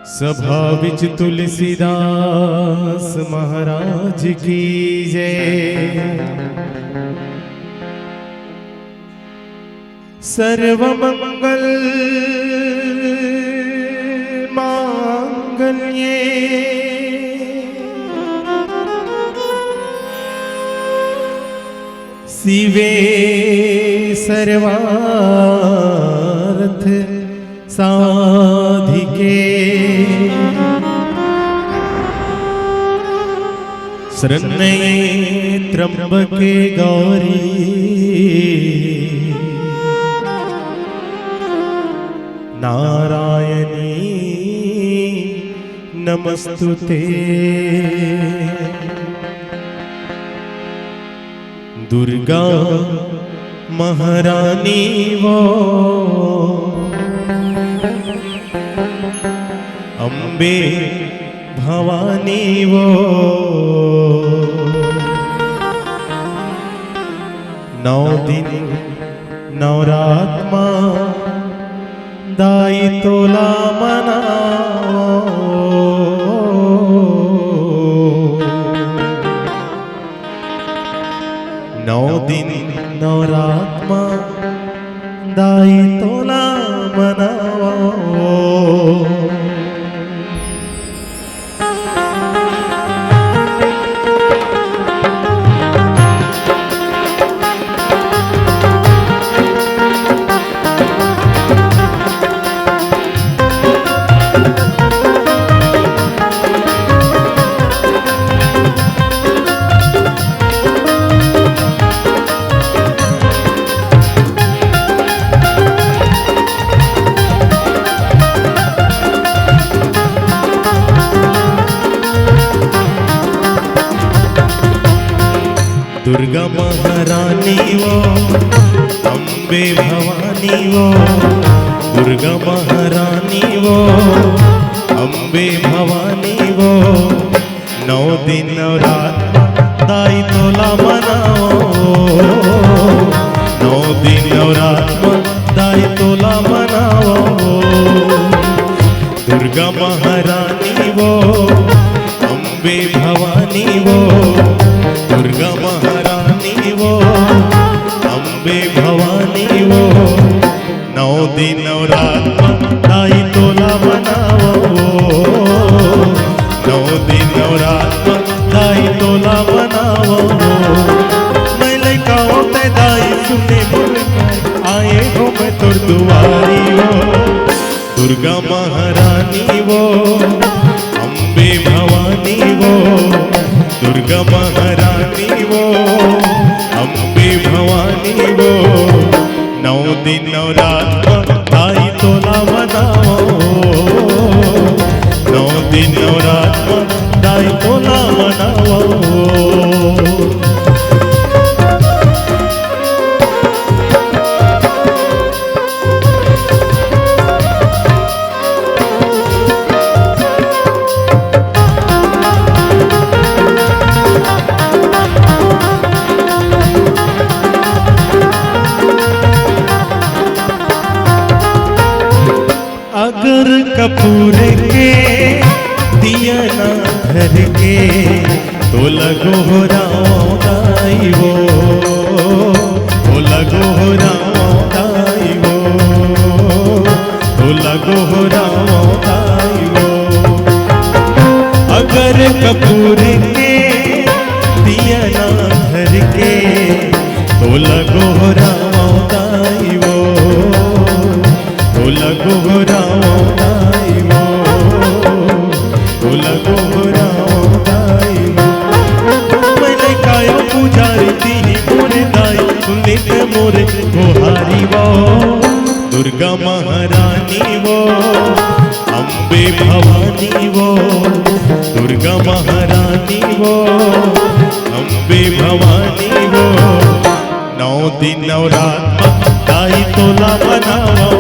सभा विच तुलसीदास महाराज की जय। सर्वमंगल मांगल्ये शिवे सर्वार्थ साधिके शरण्ये त्र्यंबके गौरी नारायणी नमस्तुते। दुर्गा महारानी वो अम्बे भवानी वो नौ दिन नवरात्मा दाई तोला मनाओ। नौ दिन नवरात्मा दाई तोला मनाओ। दुर्गा महारानी वो अम्बे भवानी वो दुर्गा महारानी वो अम्बे भवानी वो नौ दिन नवरात्मा दाई तोला मनाओ। नौ दिन नवरात्मा दाई तोला मनाओ। दुर्गा महारानी वो अम्बे भवानी वो दुर्गा महारानी वो अम्बे भवानी वो नौ दिन नवरात्मा दाई तोला मनाओ। नौ दिन नवरात्मा दाई तोला मनाओ। मैं लैकाओ ते दाई सुने बोले आए हो मैं तोर दुआरी वो दुर्गा महारानी वो अम्बे भवानी वो दुर्गा महारानी वो अम्बे भवानी वो नौ दिन नवरात्मा दाई तोला मनाओ। नौ दिन नवरात्मा दाई तोला मनाओ। अगर कपूर के दिया ना धर के तो लगो हो राई वो तो लगो हो राई वो तो लगो हो राई वो। अगर कपूर के दिया ना धर के तो लगो हो राई वो तो लगो हो राई वो तो लगो हो राई वो। मैंने काया पुजारी दीनी मोरे दाई सुनित मोरे गोहारी वो दुर्गा महारानी वो अम्बे भवानी वो दुर्गा महारानी वो अम्बे भवानी वो नौ दिन नवरात्मा दाई तोला मनाओ।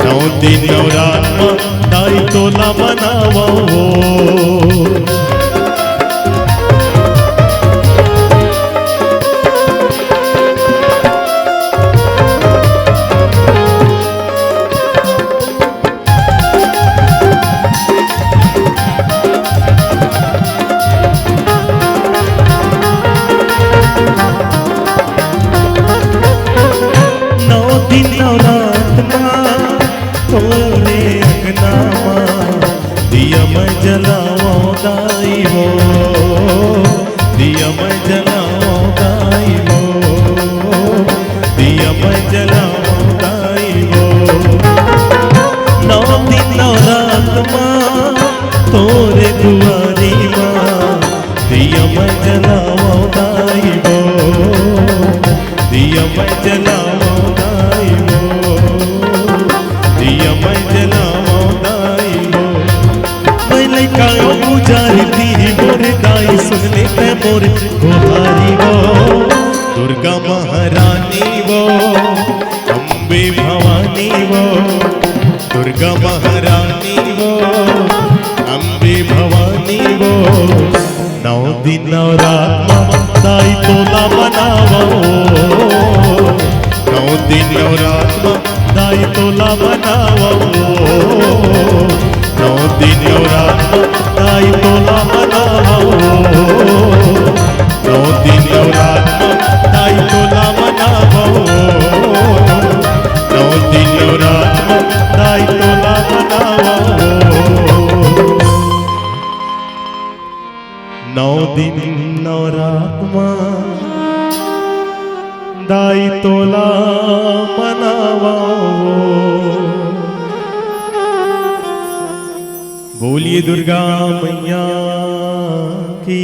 नौ दिन नवरात्मा दाई तोला मनाओ। मोर कुमारी वो दुर्गा महारानी वो अम्बे भवानी वो दुर्गा महारानी वो अम्बे भवानी वो नौ दिन नवरात्मा दाई तोला मनावो नौ दिन नवरात्मा दाई तोला मनावो नौ दिन नवरात्मा दाई तोला मनावो नौ दिन नवरात्मा दाई तोला मनावो नौ दिन नवरात्मा दाई तोला मनावो नौ दिन नवरात्मा दाई तोला मनावो बोलिए दुर्गा मैया की